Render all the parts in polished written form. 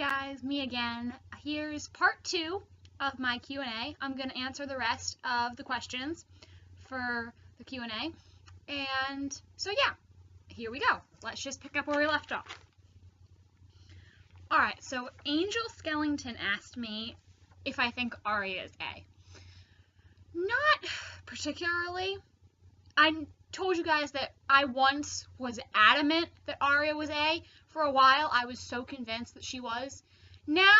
guys, me again. Here's part 2 of my Q&A. I'm going to answer the rest of the questions for the Q&A. And so yeah, here we go. Let's just pick up where we left off. Alright, so Angel Skellington asked me if I think Aria is A. Not particularly. I told you guys that I once was adamant that Aria was A. For a while, I was so convinced that she was. Now,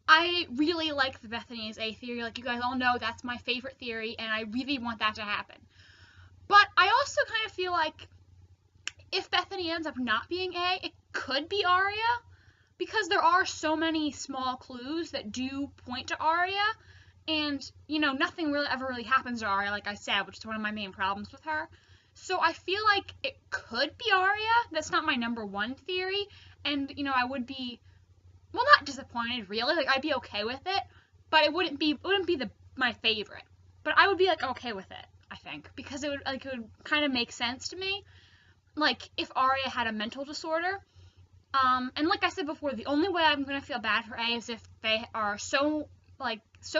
I really like the Bethany is A theory. Like you guys all know, that's my favorite theory, and I really want that to happen. But I also kind of feel like if Bethany ends up not being A, it could be Aria, because there are so many small clues that do point to Aria, and, you know, nothing really ever really happens to Aria, like I said, which is one of my main problems with her. So I feel like it could be Aria. That's not my number one theory, and, you know, I would be, well, not disappointed, really. Like, I'd be okay with it, but it wouldn't be my favorite. But I would be, like, okay with it, I think, because it would kind of make sense to me, like, if Aria had a mental disorder. And like I said before, the only way I'm gonna feel bad for A is if they are so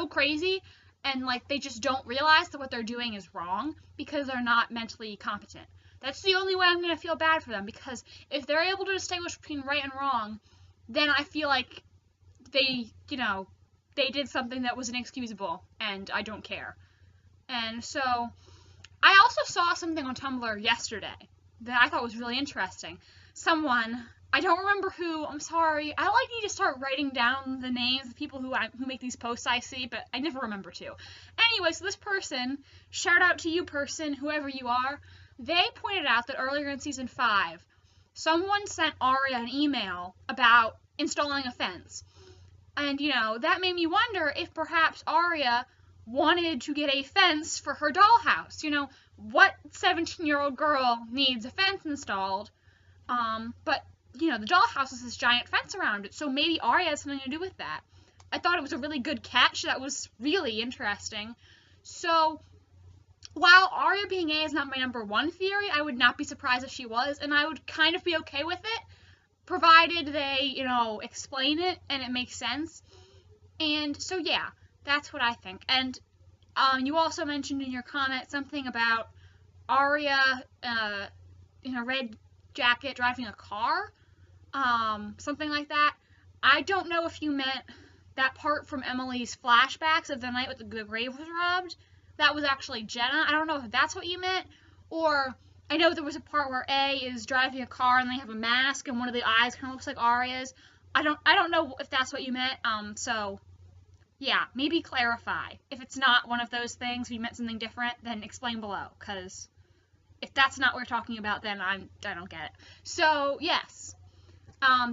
crazy and, like, they just don't realize that what they're doing is wrong because they're not mentally competent. That's the only way I'm gonna feel bad for them, because if they're able to distinguish between right and wrong, then I feel like they, you know, they did something that was inexcusable, and I don't care. And so, I also saw something on Tumblr yesterday that I thought was really interesting. Someone, I don't remember who, I'm sorry, I need to start writing down the names of people who make these posts I see, but I never remember to. Anyway, so this person, shout out to you person, whoever you are, they pointed out that earlier in season 5, someone sent Aria an email about installing a fence. And, you know, that made me wonder if perhaps Aria wanted to get a fence for her dollhouse. You know, what 17-year-old girl needs a fence installed? But, you know, the dollhouse has this giant fence around it, so maybe Aria has something to do with that. I thought it was a really good catch. That was really interesting. So, while Aria being A is not my number one theory, I would not be surprised if she was, and I would kind of be okay with it, provided they, you know, explain it and it makes sense. And so, yeah, that's what I think. And you also mentioned in your comment something about Aria in a red jacket driving a car, something like that. I don't know if you meant that part from Emily's flashbacks of the night with the grave was robbed. That was actually Jenna. I don't know if that's what you meant, or I know there was a part where A is driving a car and they have a mask and one of the eyes kind of looks like Aria's. I don't know if that's what you meant. So yeah, maybe clarify. If it's not one of those things, if you meant something different, then explain below, because if that's not what we're talking about, then I don't get it. So yes,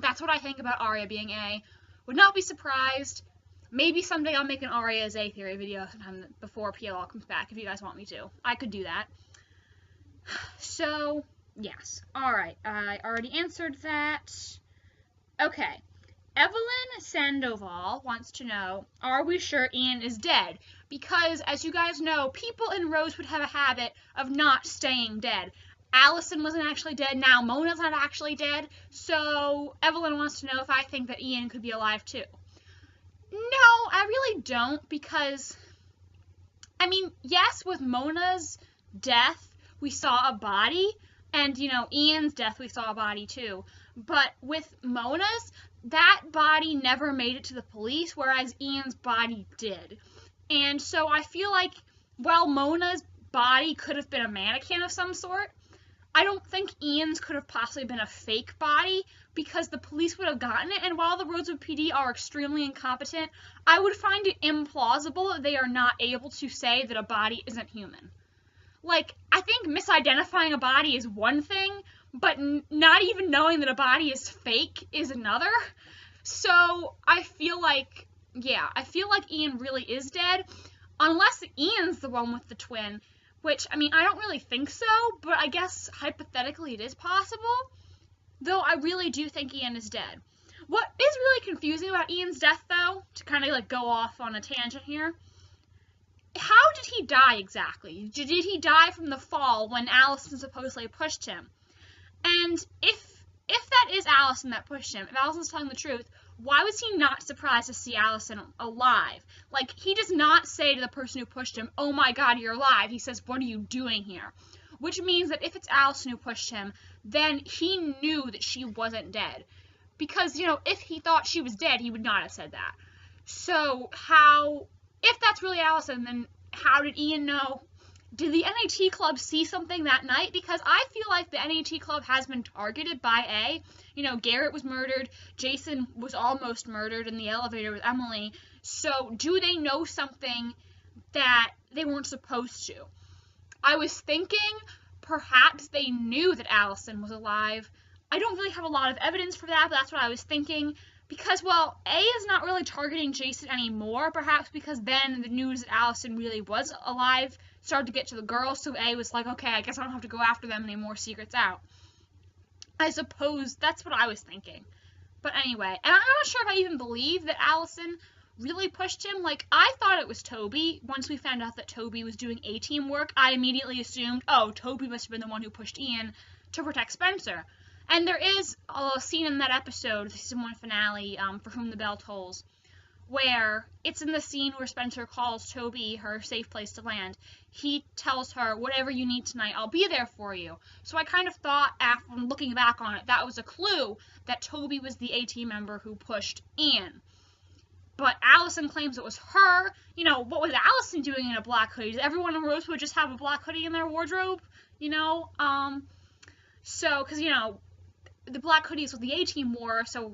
that's what I think about Aria being A. Would not be surprised. Maybe someday I'll make an Aria is A theory video sometime before PLL comes back, if you guys want me to. I could do that. So, yes. Alright, I already answered that. Okay. Evelyn Sandoval wants to know, are we sure Ian is dead? Because, as you guys know, people in Rosewood have a habit of not staying dead. Allison wasn't actually dead, now Mona's not actually dead, so Evelyn wants to know if I think that Ian could be alive too. No, I really don't, because, I mean, yes, with Mona's death, we saw a body, and, you know, Ian's death, we saw a body too. But with Mona's, that body never made it to the police, whereas Ian's body did. And so I feel like, while Mona's body could have been a mannequin of some sort, I don't think Ian's could have possibly been a fake body, because the police would have gotten it, and while the Rosewood PD are extremely incompetent, I would find it implausible that they are not able to say that a body isn't human. Like, I think misidentifying a body is one thing, but not even knowing that a body is fake is another. So, I feel like, yeah, I feel like Ian really is dead, unless Ian's the one with the twin, which, I mean, I don't really think so, but I guess hypothetically it is possible. Though I really do think Ian is dead. What is really confusing about Ian's death, though, to kind of, like, go off on a tangent here, how did he die exactly? Did he die from the fall when Allison supposedly pushed him? And if that is Allison that pushed him, if Allison's telling the truth, why was he not surprised to see Allison alive? Like, he does not say to the person who pushed him, oh my god, you're alive. He says, what are you doing here? Which means that if it's Allison who pushed him, then he knew that she wasn't dead. Because, if he thought she was dead, he would not have said that. So, if that's really Allison, then how did Ian know? Did the NAT Club see something that night? Because I feel like the NAT Club has been targeted by A. Garrett was murdered, Jason was almost murdered in the elevator with Emily. So, do they know something that they weren't supposed to? I was thinking perhaps they knew that Allison was alive. I don't really have a lot of evidence for that, but that's what I was thinking. Because, well, A is not really targeting Jason anymore, perhaps because then the news that Allison really was alive started to get to the girls, so A was like, okay, I guess I don't have to go after them anymore, secret's out. I suppose that's what I was thinking. But anyway, and I'm not sure if I even believe that Allison really pushed him. Like, I thought it was Toby. Once we found out that Toby was doing A-team work, I immediately assumed, oh, Toby must have been the one who pushed Ian to protect Spencer. And there is a scene in that episode, the season 1 finale, For Whom the Bell Tolls, where it's in the scene where Spencer calls Toby her safe place to land. He tells her, whatever you need tonight, I'll be there for you. So I kind of thought, after looking back on it, that was a clue that Toby was the A-team member who pushed Ian. But Allison claims it was her. What was Allison doing in a black hoodie? Does everyone in Rosewood just have a black hoodie in their wardrobe? So, because, the black hoodie is what the A-team wore, so,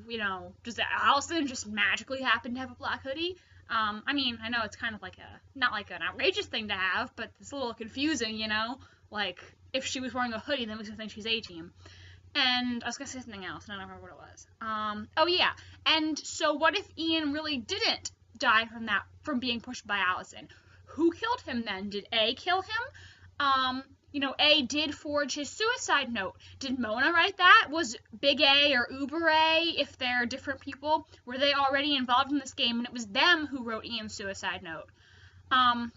does Allison just magically happen to have a black hoodie? I know it's kind of like not like an outrageous thing to have, but it's a little confusing, Like, if she was wearing a hoodie, then we would think she's A-team. And I was going to say something else, and I don't remember what it was. Oh yeah, and so what if Ian really didn't die from being pushed by Allison? Who killed him then? Did A kill him? A did forge his suicide note. Did Mona write that? Was Big A or Uber A, if they're different people, were they already involved in this game and it was them who wrote Ian's suicide note?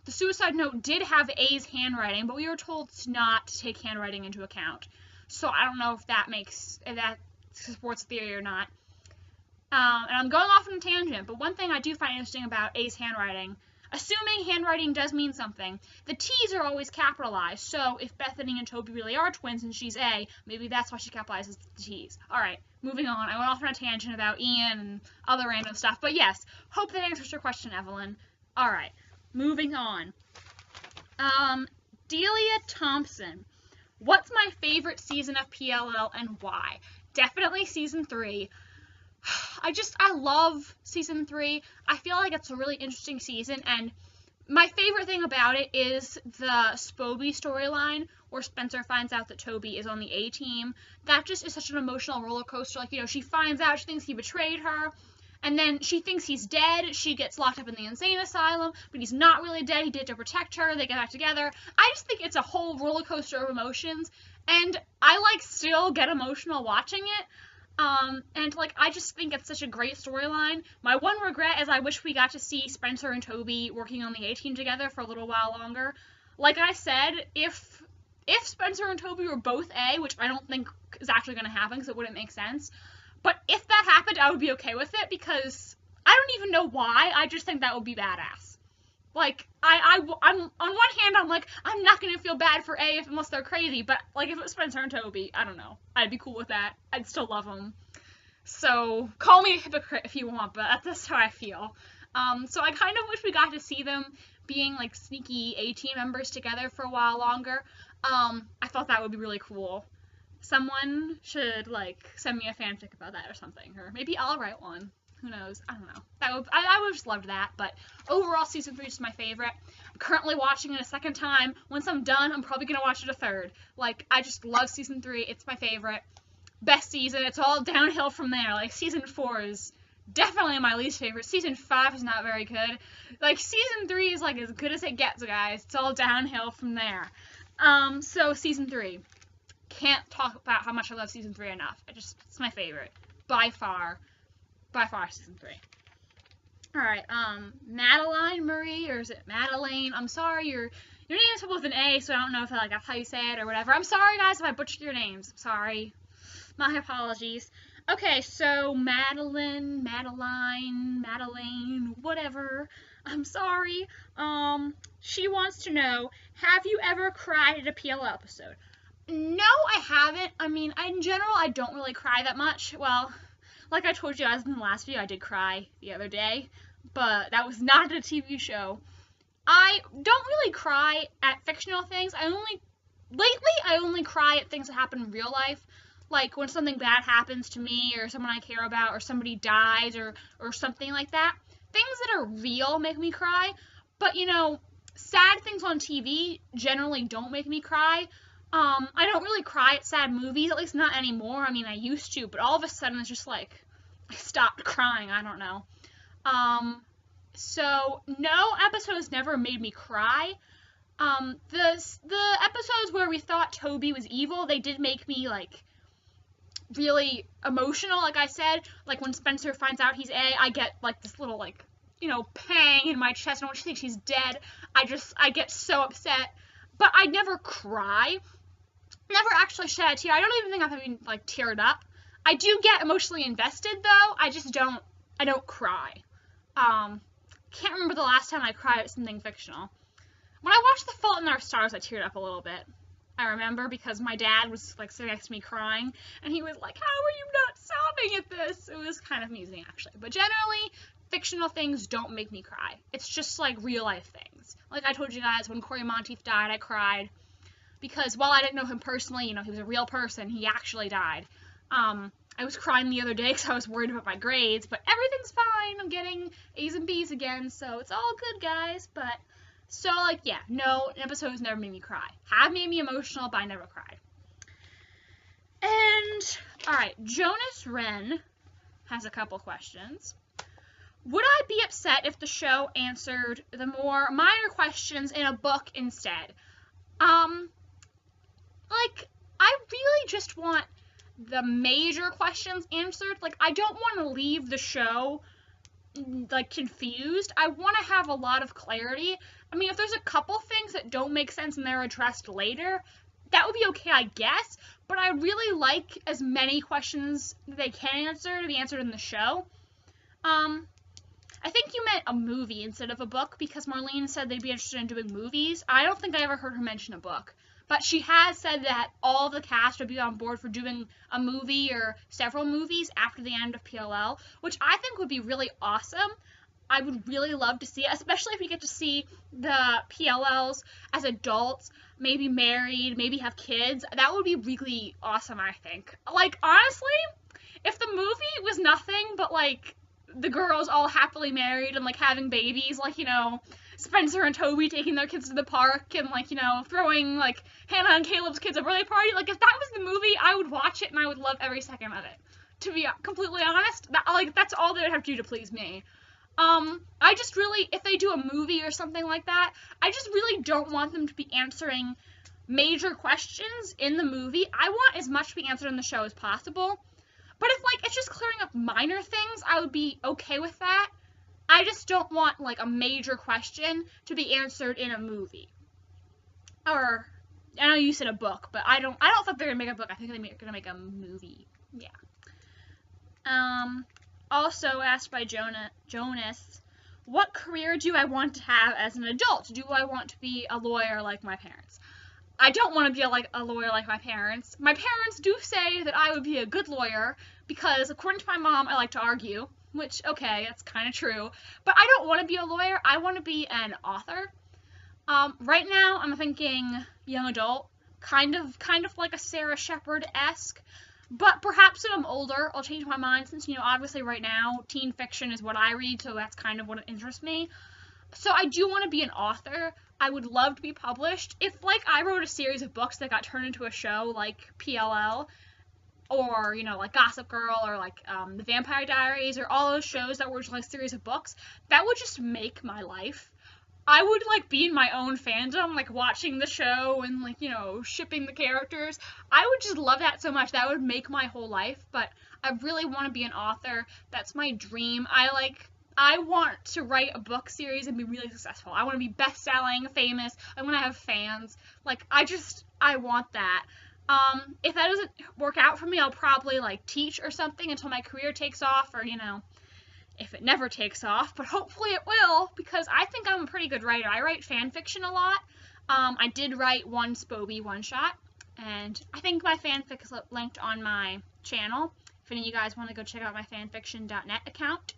The suicide note did have A's handwriting, but we were told not to take handwriting into account. So I don't know if that supports theory or not. And I'm going off on a tangent, but one thing I do find interesting about A's handwriting, assuming handwriting does mean something, the T's are always capitalized, so if Bethany and Toby really are twins and she's A, maybe that's why she capitalizes the T's. Alright, moving on. I went off on a tangent about Ian and other random stuff, but yes, hope that answers your question, Evelyn. Alright, moving on. Delia Thompson. What's my favorite season of PLL and why? Definitely season 3. I love season 3. I feel like it's a really interesting season, and my favorite thing about it is the Spoby storyline, where Spencer finds out that Toby is on the A-team. That just is such an emotional roller coaster. Like, she finds out, she thinks he betrayed her, and then she thinks he's dead. She gets locked up in the insane asylum, but he's not really dead. He did it to protect her. They get back together. I just think it's a whole roller coaster of emotions, and I, still get emotional watching it. And, I just think it's such a great storyline. My one regret is I wish we got to see Spencer and Toby working on the A-team together for a little while longer. Like I said, if Spencer and Toby were both A, which I don't think is actually going to happen because it wouldn't make sense, but if that happened, I would be okay with it because I don't even know why. I just think that would be badass. I'm on one hand, I'm like, I'm not going to feel bad for A unless they're crazy, but, if it was Spencer and Toby, I don't know. I'd be cool with that. I'd still love them. So, call me a hypocrite if you want, but that's how I feel. So I kind of wish we got to see them being, sneaky A-team members together for a while longer. I thought that would be really cool. Someone should, send me a fanfic about that or something, or maybe I'll write one. Who knows? I don't know. I would have just loved that, but overall, season 3 is my favorite. I'm currently watching it a second time. Once I'm done, I'm probably going to watch it a third. I just love season 3. It's my favorite. Best season. It's all downhill from there. Season 4 is definitely my least favorite. Season 5 is not very good. Season 3 is, as good as it gets, guys. It's all downhill from there. So, season 3. Can't talk about how much I love season 3 enough. It's my favorite. By far season 3. Alright, Madeline Marie, or is it Madeline? I'm sorry, your name is spelled with an A, so I don't know if that's how you say it or whatever. I'm sorry, guys, if I butchered your names. I'm sorry. My apologies. Okay, so Madeline, whatever. I'm sorry. She wants to know, have you ever cried at a PL episode? No, I haven't. I mean, in general, I don't really cry that much. Well, like I told you guys in the last video, I did cry the other day, but that was not at a TV show. I don't really cry at fictional things. Lately, I only cry at things that happen in real life. Like when something bad happens to me or someone I care about or somebody dies or something like that. Things that are real make me cry. But, you know, sad things on TV generally don't make me cry. I don't really cry at sad movies, at least not anymore. I mean, I used to, but all of a sudden it's just like, I stopped crying. I don't know. So no episodes never made me cry. The episodes where we thought Toby was evil, they did make me, like, really emotional, like I said. Like, when Spencer finds out he's A, I get, like, this little, like, you know, pang in my chest, and when she thinks she's dead, I get so upset. But I never cry. Never actually shed a tear. I don't even think I've even, like, teared up. I do get emotionally invested, though. I don't cry. Can't remember the last time I cried at something fictional. When I watched The Fault in Our Stars, I teared up a little bit. I remember because my dad was, like, sitting next to me crying, and he was like, how are you not sobbing at this? It was kind of amusing, actually. But generally, fictional things don't make me cry. It's just, like, real-life things. Like I told you guys, when Corey Monteith died, I cried. Because while I didn't know him personally, you know, he was a real person, he actually died. I was crying the other day because I was worried about my grades, but everything's fine. I'm getting A's and B's again, so it's all good, guys. But, so, like, yeah, no, episodes never made me cry. Have made me emotional, but I never cried. And, alright, Jonas Wren has a couple questions. Would I be upset if the show answered the more minor questions in a book instead? Like, I really just want the major questions answered. Like, I don't want to leave the show, like, confused. I want to have a lot of clarity. I mean, if there's a couple things that don't make sense and they're addressed later, that would be okay, I guess. But I really like as many questions that they can answer to be answered in the show. I think you meant a movie instead of a book, because Marlene said they'd be interested in doing movies. I don't think I ever heard her mention a book. But she has said that all of the cast would be on board for doing a movie or several movies after the end of PLL, which I think would be really awesome. I would really love to see it, especially if we get to see the PLLs as adults, maybe married, maybe have kids. That would be really awesome, I think. Like, honestly, if the movie was nothing but, like, the girls all happily married and, like, having babies, like, you know, Spencer and Toby taking their kids to the park and, like, you know, throwing, like, Hannah and Caleb's kids a birthday party. Like, if that was the movie, I would watch it and I would love every second of it. To be completely honest, that's all they would have to do to please me. I just really, if they do a movie or something like that, I just really don't want them to be answering major questions in the movie. I want as much to be answered in the show as possible. But if, like, it's just clearing up minor things, I would be okay with that. I just don't want, like, a major question to be answered in a movie. Or, I know you said a book, but I don't think they're gonna make a book. I think they're gonna make a movie. Yeah. Also asked by Jonas, what career do I want to have as an adult? Do I want to be a lawyer like my parents? I don't want to be a lawyer like my parents. My parents do say that I would be a good lawyer because, according to my mom, I like to argue, which, okay, that's kind of true. But I don't want to be a lawyer. I want to be an author. Right now, I'm thinking young adult, kind of like a Sarah Shepard-esque. But perhaps when I'm older, I'll change my mind since, you know, obviously right now, teen fiction is what I read, so that's kind of what interests me. So I do want to be an author. I would love to be published. If, like, I wrote a series of books that got turned into a show, like PLL, or, you know, like Gossip Girl, or, like, The Vampire Diaries, or all those shows that were just, like, a series of books, that would just make my life. I would, like, be in my own fandom, like, watching the show and, like, you know, shipping the characters. I would just love that so much. That would make my whole life, but I really want to be an author. That's my dream. I want to write a book series and be really successful. I want to be best-selling, famous. I want to have fans. Like, I want that. If that doesn't work out for me, I'll probably like teach or something until my career takes off, or if it never takes off, but hopefully it will, because I think I'm a pretty good writer. I write fan fiction a lot. I did write one Spoby one-shot, and I think my fanfic is linked on my channel. If any of you guys want to go check out my fanfiction.net account,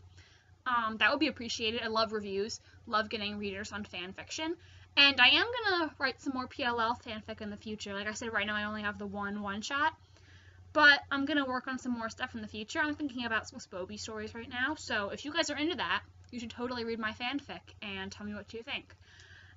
that would be appreciated. I love reviews, love getting readers on fanfiction, and I am going to write some more PLL fanfic in the future. Like I said, right now I only have the one-shot. But I'm going to work on some more stuff in the future. I'm thinking about some Spoby stories right now. So if you guys are into that, you should totally read my fanfic and tell me what you think.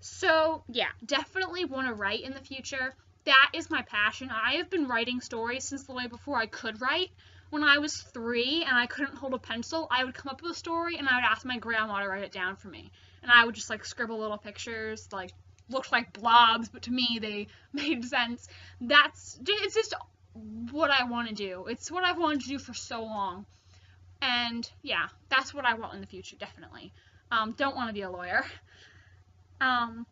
So yeah, definitely want to write in the future. That is my passion. I have been writing stories since the way before I could write. When I was 3 and I couldn't hold a pencil, I would come up with a story and I would ask my grandma to write it down for me. And I would just like scribble little pictures, like looked like blobs, but to me they made sense. It's just what I want to do. It's what I've wanted to do for so long. And yeah, that's what I want in the future, definitely. Don't want to be a lawyer. And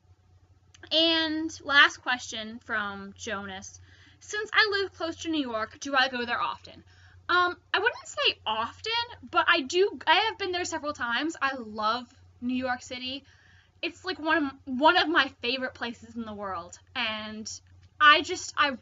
last question from Jonas. Since I live close to New York, do I go there often? I wouldn't say often, but I have been there several times. I love New York City. It's like one of my favorite places in the world, and I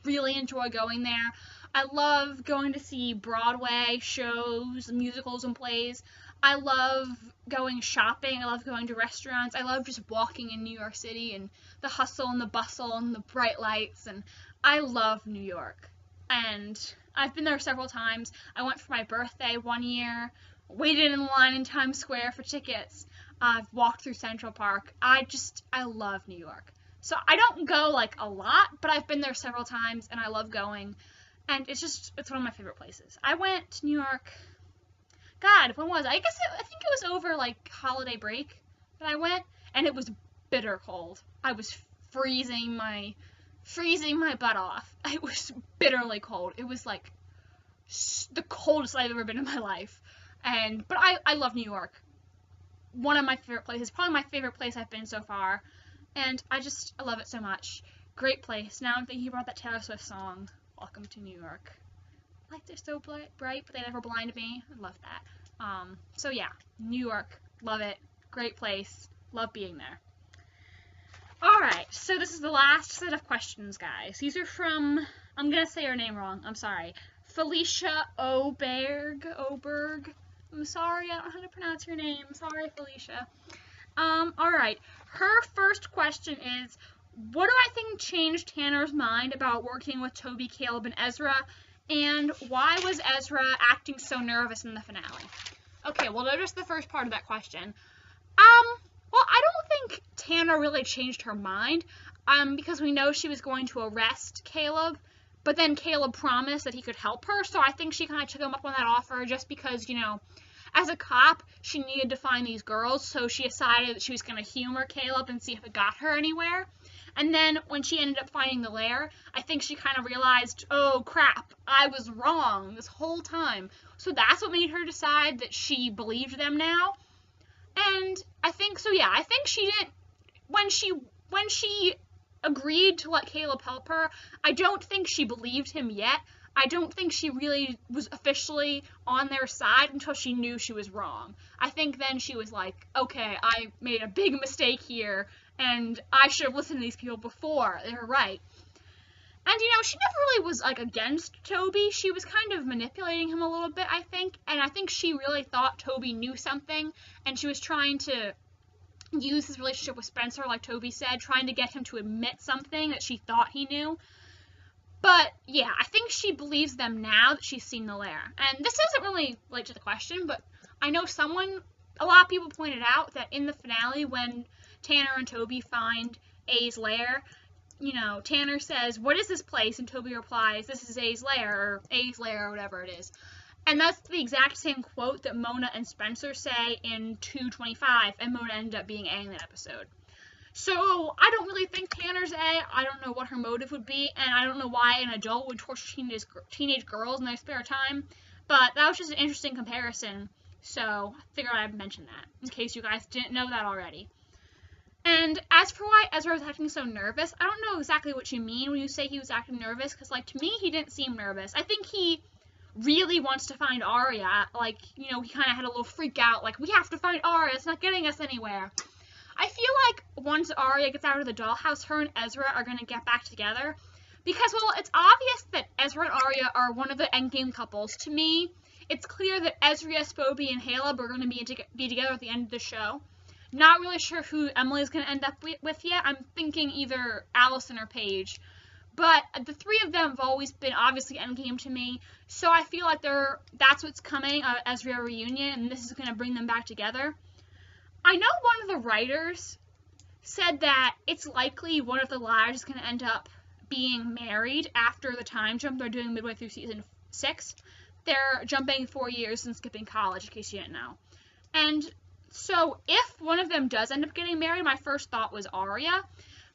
really enjoy going there. I love going to see Broadway shows, musicals, and plays. I love going shopping. I love going to restaurants. I love just walking in New York City and the hustle and the bustle and the bright lights, and I love New York. And I've been there several times. I went for my birthday one year, waited in line in Times Square for tickets. I've walked through Central Park. I love New York. So I don't go like a lot, but I've been there several times and I love going. And it's one of my favorite places. I went to New York, God, when was it? I think it was over like holiday break that I went, and it was bitter cold. I was freezing my butt off. It was bitterly cold. It was like the coldest I've ever been in my life. But I love New York. One of my favorite places, probably my favorite place I've been so far. And I love it so much. Great place. Now I'm thinking about that Taylor Swift song, Welcome to New York. Like, they're so bright, but they never blind me. I love that. So yeah, New York. Love it. Great place. Love being there. Alright, so this is the last set of questions, guys. These are from, I'm going to say her name wrong. I'm sorry. Felicia Oberg. I'm sorry, I don't know how to pronounce your name. Sorry, Felicia. Alright. Her first question is, what do I think changed Tanner's mind about working with Toby, Caleb, and Ezra? And why was Ezra acting so nervous in the finale? Okay, well, notice the first part of that question. Well, I don't think Tanner really changed her mind, because we know she was going to arrest Caleb, but then Caleb promised that he could help her, so I think she kind of took him up on that offer just because, as a cop, she needed to find these girls, so she decided that she was going to humor Caleb and see if it got her anywhere. And then when she ended up finding the lair, I think she kind of realized, oh crap, I was wrong this whole time. So that's what made her decide that she believed them now. And I think, so yeah, I think she didn't, when she agreed to let Caleb help her, I don't think she believed him yet. I don't think she really was officially on their side until she knew she was wrong. I think then she was like, okay, I made a big mistake here, and I should have listened to these people before. They were right. And, she never really was, against Toby. She was kind of manipulating him a little bit, I think. And I think she really thought Toby knew something, and she was trying to use his relationship with Spencer, like Toby said, trying to get him to admit something that she thought he knew. But, yeah, I think she believes them now that she's seen the lair. And this doesn't really relate to the question, but I know a lot of people pointed out that in the finale, when Tanner and Toby find A's lair, Tanner says, what is this place? And Toby replies, this is A's lair, or whatever it is. And that's the exact same quote that Mona and Spencer say in 225, and Mona ended up being A in that episode. So, I don't really think Tanner's A. I don't know what her motive would be, and I don't know why an adult would torture teenage girls in their spare time, but that was just an interesting comparison, so I figured I'd mention that, in case you guys didn't know that already. And as for why Ezra was acting so nervous, I don't know exactly what you mean when you say he was acting nervous, because, like, to me, he didn't seem nervous. I think he really wants to find Arya. Like, you know, he kind of had a little freak out, like, we have to find Arya, it's not getting us anywhere. I feel like once Arya gets out of the dollhouse, her and Ezra are going to get back together. Because, well, it's obvious that Ezra and Arya are one of the endgame couples. To me, it's clear that Ezra, Spoby, and Caleb are going to be together at the end of the show. Not really sure who Emily's going to end up with yet. I'm thinking either Allison or Paige. But the three of them have always been obviously endgame to me. So I feel like that's what's coming, Ezra reunion, and this is going to bring them back together. I know one of the writers said that it's likely one of the liars is going to end up being married after the time jump they're doing midway through season 6. They're jumping 4 years and skipping college, in case you didn't know. And so if one of them does end up getting married, my first thought was Arya.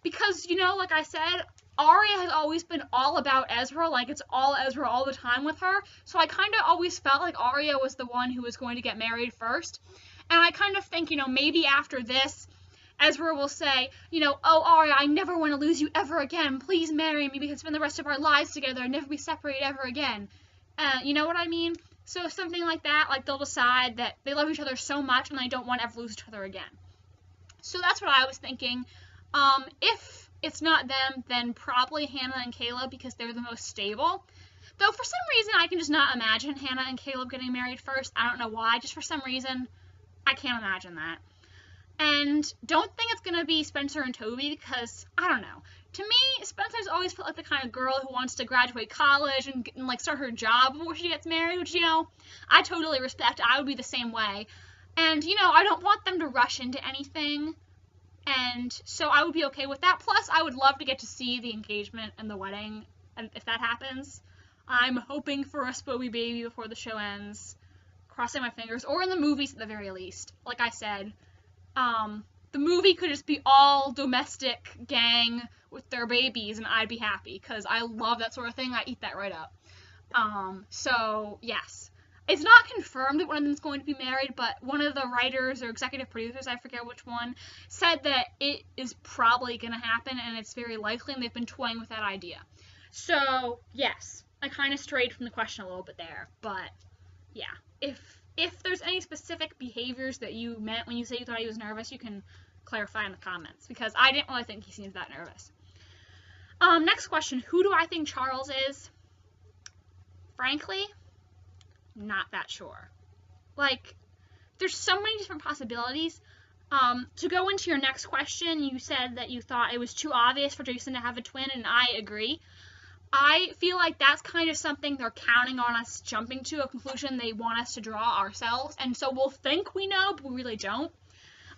Because, you know, like I said, Arya has always been all about Ezra. Like, it's all Ezra all the time with her. So I kind of always felt like Arya was the one who was going to get married first. And I kind of think, you know, maybe after this, Ezra will say, you know, oh, Arya, I never want to lose you ever again. Please marry me. We can spend the rest of our lives together and never be separated ever again. You know what I mean? So something like that, like they'll decide that they love each other so much and they don't want to ever lose each other again. So that's what I was thinking. If it's not them, then probably Hannah and Caleb, because they're the most stable. Though for some reason I can just not imagine Hannah and Caleb getting married first. I don't know why, just for some reason I can't imagine that. And don't think it's going to be Spencer and Toby, because, I don't know. To me, Spencer's always felt like the kind of girl who wants to graduate college and like, start her job before she gets married, which, you know, I totally respect. I would be the same way. And, you know, I don't want them to rush into anything. And so I would be okay with that. Plus, I would love to get to see the engagement and the wedding, and if that happens. I'm hoping for a Spoby baby before the show ends. Crossing my fingers. Or in the movies at the very least. Like I said, the movie could just be all domestic gang with their babies, and I'd be happy, because I love that sort of thing. I eat that right up. So, yes. It's not confirmed that one of them is going to be married, but one of the writers or executive producers, I forget which one, said that it is probably going to happen, and it's very likely, and they've been toying with that idea. So, yes. I kind of strayed from the question a little bit there, but, yeah. If there's any specific behaviors that you meant when you say you thought he was nervous, you can clarify in the comments, because I didn't really think he seemed that nervous. Next question. Who do I think Charles is? Frankly, not that sure. Like, there's so many different possibilities. To go into your next question, you said that you thought it was too obvious for Jason to have a twin, and I agree. I feel like that's kind of something they're counting on us jumping to, a conclusion they want us to draw ourselves, and so we'll think we know, but we really don't.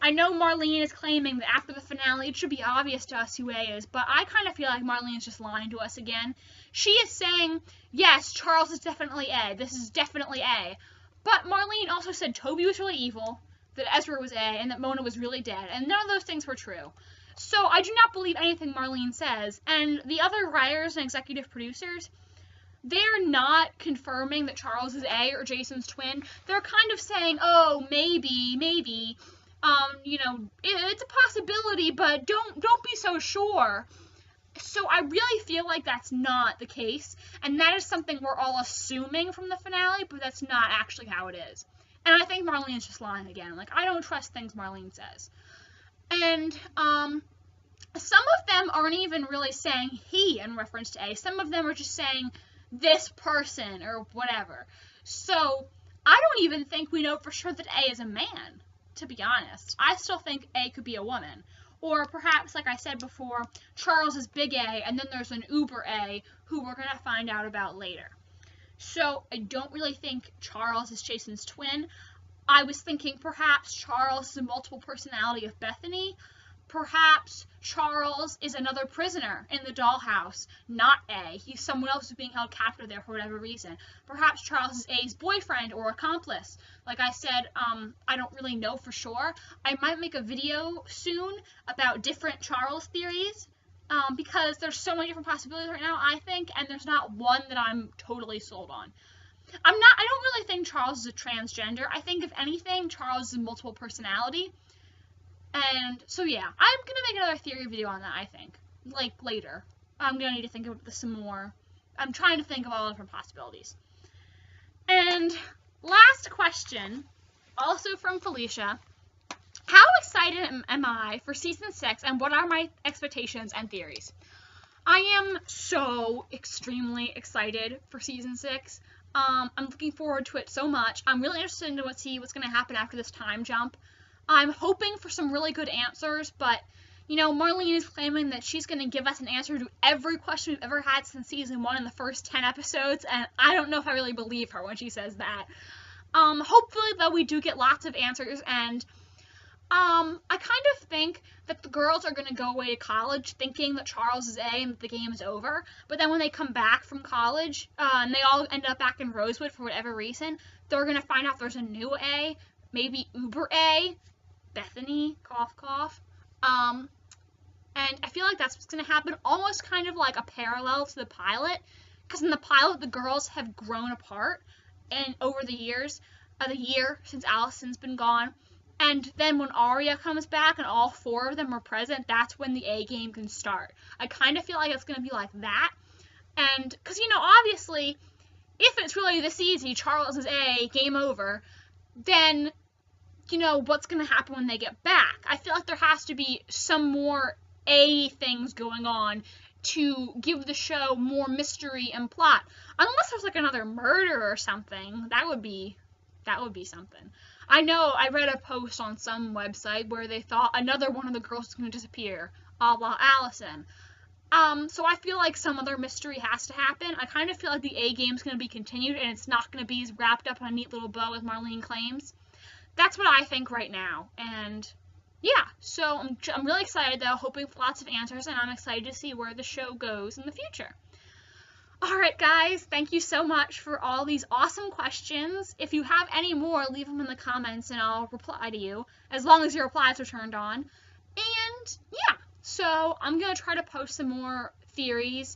I know Marlene is claiming that after the finale it should be obvious to us who A is, but I kind of feel like Marlene is just lying to us again. She is saying, yes, Charles is definitely A, this is definitely A, but Marlene also said Toby was really evil, that Ezra was A, and that Mona was really dead, and none of those things were true. So I do not believe anything Marlene says, and the other writers and executive producers, they're not confirming that Charles is A or Jason's twin. They're kind of saying, oh, maybe, you know, it's a possibility, but don't be so sure. So I really feel like that's not the case, and that is something we're all assuming from the finale, but that's not actually how it is. And I think Marlene's just lying again. Like, I don't trust things Marlene says. And, some of them aren't even really saying he in reference to A. Some of them are just saying this person or whatever. So, I don't even think we know for sure that A is a man, to be honest. I still think A could be a woman. Or perhaps, like I said before, Charles is big A, and then there's an uber A who we're going to find out about later. So, I don't really think Charles is Jason's twin. I was thinking perhaps Charles is a multiple personality of Bethany. Perhaps Charles is another prisoner in the dollhouse, not A. He's someone else who's being held captive there for whatever reason. Perhaps Charles is A's boyfriend or accomplice. Like I said, I don't really know for sure. I might make a video soon about different Charles theories, because there's so many different possibilities right now, I think, and there's not one that I'm totally sold on. I don't really think Charles is a transgender. I think, if anything, Charles is a multiple personality. And so yeah, I'm gonna make another theory video on that, I think. Like later. I'm gonna need to think about this some more. I'm trying to think of all different possibilities. And last question, also from Felicia. How excited am I for season 6, and what are my expectations and theories? I am so extremely excited for season 6. I'm looking forward to it so much. I'm really interested in see what's going to happen after this time jump. I'm hoping for some really good answers, but, you know, Marlene is claiming that she's going to give us an answer to every question we've ever had since season 1 in the first 10 episodes, and I don't know if I really believe her when she says that. Hopefully, though, we do get lots of answers, and I kind of think that the girls are going to go away to college thinking that Charles is A and that the game is over, but then when they come back from college, and they all end up back in Rosewood for whatever reason, they're going to find out there's a new A, maybe Uber A, Bethany, cough cough, and I feel like that's what's going to happen, almost kind of like a parallel to the pilot, because in the pilot the girls have grown apart, and over the years, the year since Allison's been gone. And then when Arya comes back and all 4 of them are present, that's when the A game can start. I kind of feel like it's going to be like that. And, because, you know, obviously, if it's really this easy, Charles is A, game over, then, you know, what's going to happen when they get back? I feel like there has to be some more A things going on to give the show more mystery and plot. Unless there's, like, another murder or something. That would be something. I know I read a post on some website where they thought another one of the girls was going to disappear, a la Allison. So I feel like some other mystery has to happen. I kind of feel like the A game's going to be continued and it's not going to be wrapped up in a neat little bow as Marlene claims. That's what I think right now. And yeah, so I'm really excited though, hoping for lots of answers, and I'm excited to see where the show goes in the future. Alright guys, thank you so much for all these awesome questions. If you have any more, leave them in the comments and I'll reply to you, as long as your replies are turned on. And yeah, so I'm going to try to post some more theories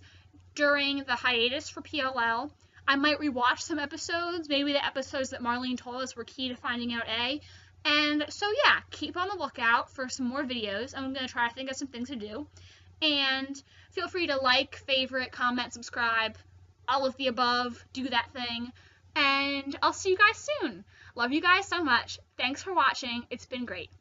during the hiatus for PLL. I might rewatch some episodes, maybe the episodes that Marlene told us were key to finding out A. And so yeah, keep on the lookout for some more videos. I'm going to try to think of some things to do. And feel free to like, favorite, comment, subscribe, all of the above, do that thing. And I'll see you guys soon. Love you guys so much. Thanks for watching. It's been great.